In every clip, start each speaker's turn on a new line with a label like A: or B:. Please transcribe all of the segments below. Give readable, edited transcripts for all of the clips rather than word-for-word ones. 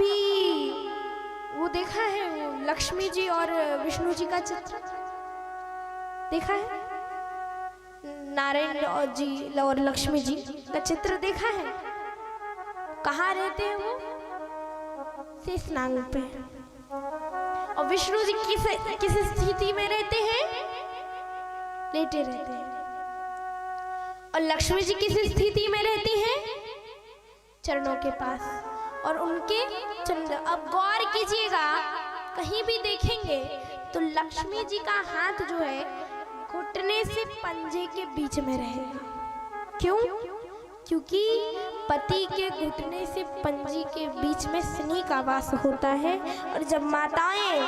A: कभी वो देखा है, वो लक्ष्मी जी और विष्णु जी का चित्र देखा है? नारायण जी और लक्ष्मी जी का चित्र देखा है? कहाँ रहते हैं वो? शेषनाग पे। और विष्णु जी किस स्थिति में रहते हैं? लेटे रहते हैं। और लक्ष्मी जी किस स्थिति में रहती हैं? चरणों के पास। और उनके चंद्र, अब गौर कीजिएगा, कहीं भी देखेंगे तो लक्ष्मी जी का हाथ जो है घुटने से पंजे के बीच में रहेगा। क्यों? क्योंकि पति के घुटने से पंजे के बीच में शनि का वास होता है। और जब माताएं,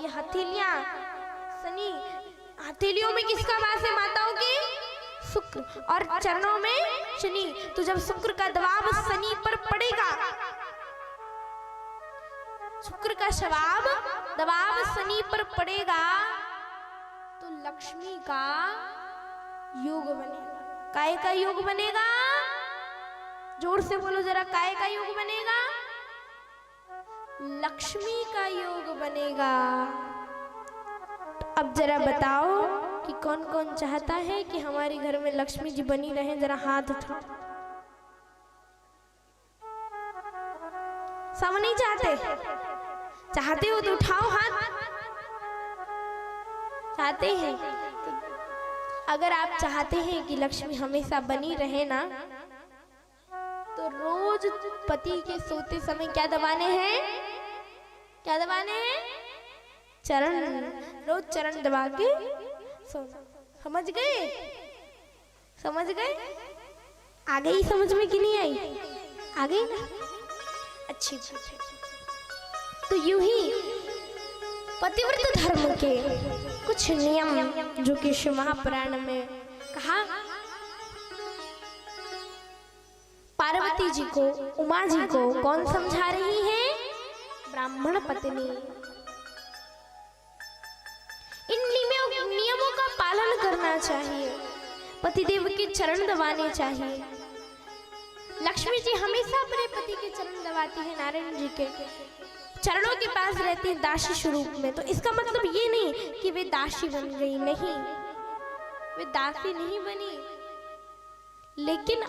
A: ये हथेलियां, शनि, हथेलियों में किसका वास है? माताओं के शुक्र, और चरणों में शनि। तो जब शुक्र का दबाव शनि पर पड़ेगा, शुक्र का शवाब दबाव शनि पर पड़ेगा, तो लक्ष्मी का योग बनेगा। काय का योग बनेगा? जोर से बोलो जरा, काय का योग बनेगा? लक्ष्मी का योग बनेगा। अब जरा बताओ कि कौन कौन चाहता है कि हमारे घर में लक्ष्मी जी बनी रहे? जरा हाथ उठाओ। सब नहीं चाहते? चाहते हो तो उठाओ हाथ। चाहते हैं? तो अगर आप चाहते हैं कि लक्ष्मी हमेशा बनी रहे ना, तो रोज पति के सोते समय क्या दबाने हैं? क्या दबाने हैं? चरण। रोज चरण दबा के सो। समझ गए? समझ गए? आ गई समझ में कि नहीं आई? आ गई ना? अच्छी बात। तो यूं ही पतिव्रत धर्म के कुछ नियम जो कि शिव महापुराण में कहा, पार्वती जी को, उमा जी को कौन समझा रही है? ब्राह्मण पत्नी। इन नियमों का पालन करना चाहिए। पतिदेव के चरण दबाने चाहिए। लक्ष्मी जी हमेशा अपने पति के चरण दबाती है, नारायण जी के चरणों के पास रहती है दासी स्वरूप में। तो इसका मतलब ये नहीं कि वे दासी बन गई, नहीं, वे दासी नहीं बनी, लेकिन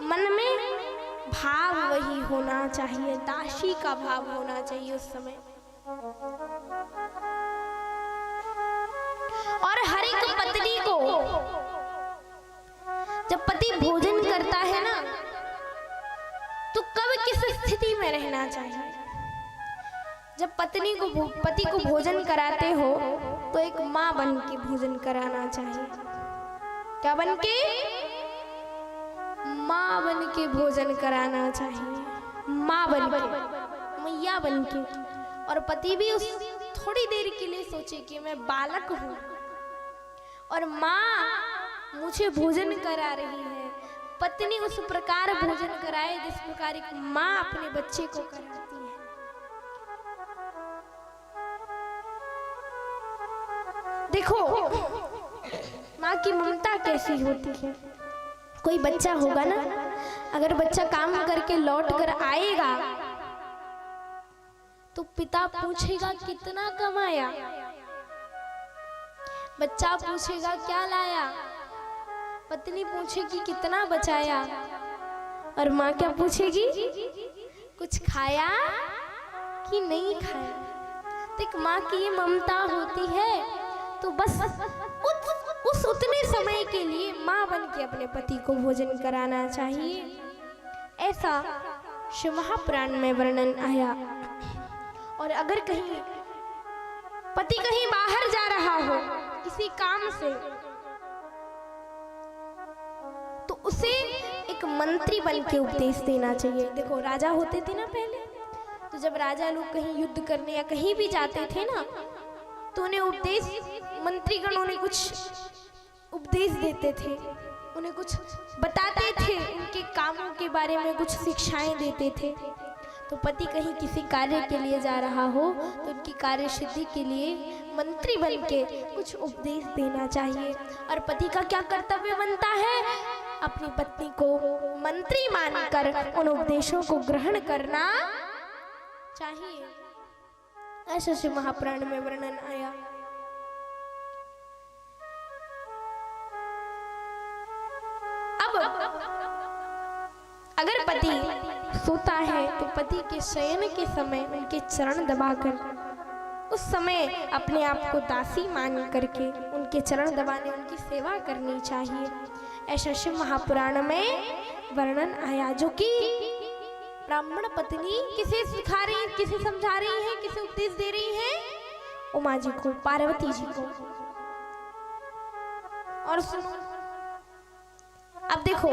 A: मन में भाव वही होना चाहिए, दासी का भाव होना चाहिए उस समय। और हर एक पत्नी को जब पति भोजन करता है ना, तो कब किस स्थिति में रहना चाहिए? जब पति को भोजन कराते हो तो एक माँ बन के भोजन कराना चाहिए। क्या बन के? माँ बन के भोजन कराना चाहिए। माँ बन के, मैया बन के। और पति भी उस थोड़ी देर के लिए सोचे कि मैं बालक हूँ और माँ मुझे भोजन करा रही है। पत्नी उस प्रकार भोजन कराए जिस प्रकार एक माँ अपने बच्चे को कराती है। देखो माँ की ममता कैसी होती है। कोई बच्चा होगा ना, अगर बच्चा काम करके लौट कर आएगा तो पिता पूछेगा कितना कमाया, बच्चा पूछेगा क्या लाया, पत्नी पूछेगी कितना बचाया, और माँ क्या पूछेगी? कुछ खाया कि नहीं खाया। तो एक माँ की ये ममता होती है। तो बस उस उतने समय के लिए माँ बन के अपने पति को भोजन कराना चाहिए। ऐसा शिव महापुराण में वर्णन आया। और अगर कहीं पति कहीं बाहर जा रहा हो किसी काम से, तो उसे एक मंत्री बन के उपदेश देना चाहिए। देखो राजा होते थे ना पहले, तो जब राजा लोग कहीं युद्ध करने या कहीं भी जाते थे ना, तो उन्हें उपदेश, मंत्रीगण उन्हें कुछ उपदेश देते थे, उन्हें कुछ बताते थे, उनके कामों के बारे में कुछ शिक्षाएं देते थे। तो पति कहीं किसी कार्य के लिए जा रहा हो तो उनकी कार्य सिद्धि के लिए मंत्री बन के कुछ उपदेश देना चाहिए। और पति का क्या कर्तव्य बनता है? अपनी पत्नी को मंत्री मानकर उन उपदेशों को ग्रहण करना चाहिए, ऐसा शिव महापुराण में वर्णन आया। अब अगर पति सोता है तो पति के शयन के समय उनके चरण दबाकर, उस समय अपने आप को दासी मान करके उनके चरण दबाने, उनकी सेवा करनी चाहिए। ऐसा शिव महापुराण में वर्णन आया, जो कि ब्राह्मण पत्नी किसे सिखा रही है, किसे समझा रही है, किसे उपदेश दे रही है? उमा जी को, पार्वती जी को। और सुनो, अब देखो,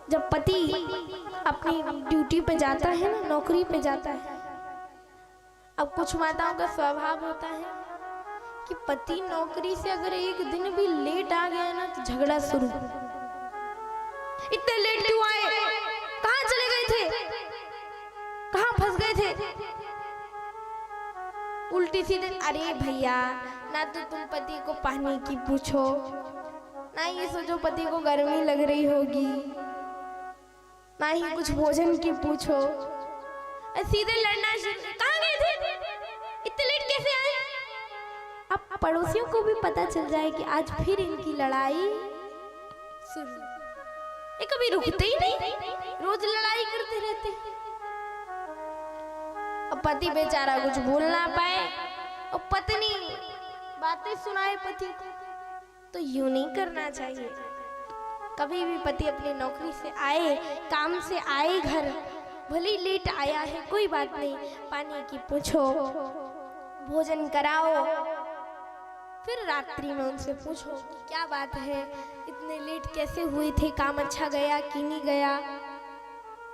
A: जब पति अपनी ड्यूटी पे जाता है ना, नौकरी पे जाता है, अब कुछ माताओं का स्वभाव होता है कि पति नौकरी से अगर एक दिन भी लेट आ गया ना तो झगड़ा शुरू। इतने लेट क्यों आए? कहाँ चले गए थे? कहाँ फंस गए थे? उल्टी सीधे, अरे भैया, ना तो तुम पति को पानी की पूछो, ना ये सोचो पति को गर्मी लग रही होगी, ना ही कुछ भोजन की पूछो, सीधे लड़ना शुरू। कहाँ गए थे? इतने लेट कैसे आए? अब पड़ोसियों को भी पता चल जाए कि आज फिर इनकी लड़ाई शुरू। ये कभी रुकते ही नहीं, रोज लड़ाई करते रहते। अब पति बेचारा कुछ बोल ना पाए और पत्नी बातें सुनाए पति को, तो यूं नहीं करना चाहिए। कभी भी पति अपनी नौकरी से आए, काम से आए घर, भले ही लेट आया है कोई बात नहीं, पानी की पूछो, भोजन कराओ, फिर रात्रि में उनसे पूछो कि क्या बात है, इतने लेट कैसे हुए थे, काम अच्छा गया कि नहीं गया,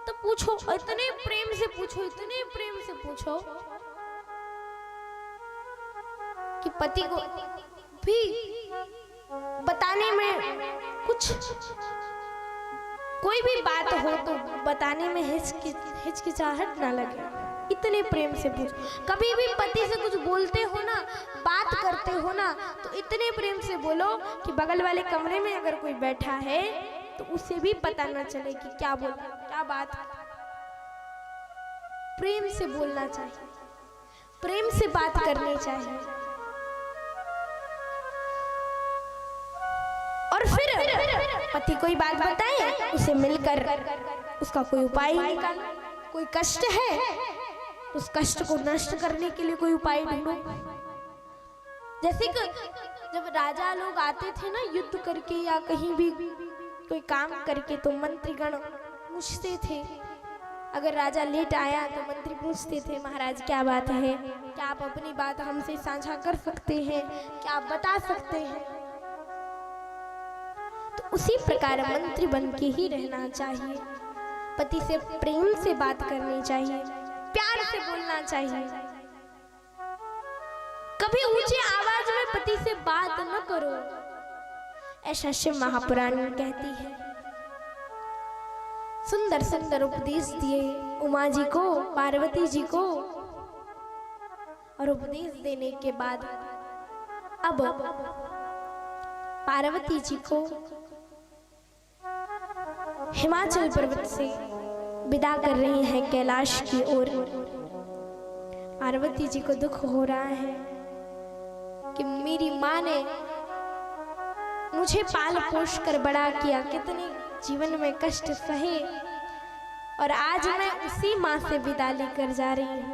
A: तो पूछो, इतने प्रेम से पूछो, इतने प्रेम से पूछो कि पति को भी बताने में कुछ, कोई भी बात हो तो बताने में हिचकिचाहट ना लगे, इतने प्रेम से पूछो। कभी भी पति से कुछ बोलते हो ना, बात करते हो ना, तो इतने प्रेम से बोलो कि बगल वाले कमरे में अगर कोई बैठा है तो उसे भी पता ना चले कि क्या बोला, क्या बात। प्रेम से बोलना चाहिए, प्रेम से बात करनी चाहिए। और फिर पति कोई बात बताए, उसे मिलकर उसका कोई उपाय निकाल। कोई कष्ट है, उस कष्ट को नष्ट करने के लिए कोई उपाय ढूंढो। जैसे कि जब राजा लोग आते थे ना युद्ध करके या कहीं भी कोई काम करके, तो मंत्रीगण पूछते थे, अगर राजा लेट आया तो मंत्री पूछते थे, महाराज क्या बात है, क्या आप अपनी बात हमसे साझा कर सकते हैं, क्या आप बता सकते हैं? तो उसी प्रकार मंत्री बन के ही रहना चाहिए। पति से प्रेम से बात करनी चाहिए, प्यार से बोलना चाहिए। कभी ऊंची आवाज में पति से बात न करो, ऐसा शिव महापुराण कहती है। सुंदर सुंदर उपदेश दिए उमा जी को, पार्वती जी को। और उपदेश देने के बाद अब पार्वती जी को हिमाचल पर्वत से विदा कर रही हैं कैलाश की ओर। पार्वती जी को दुख हो रहा है कि मेरी माँ ने मुझे पाल पोष कर बड़ा किया, कितने जीवन में कष्ट सहे, और आज मैं उसी माँ से विदा लेकर जा रही हूँ।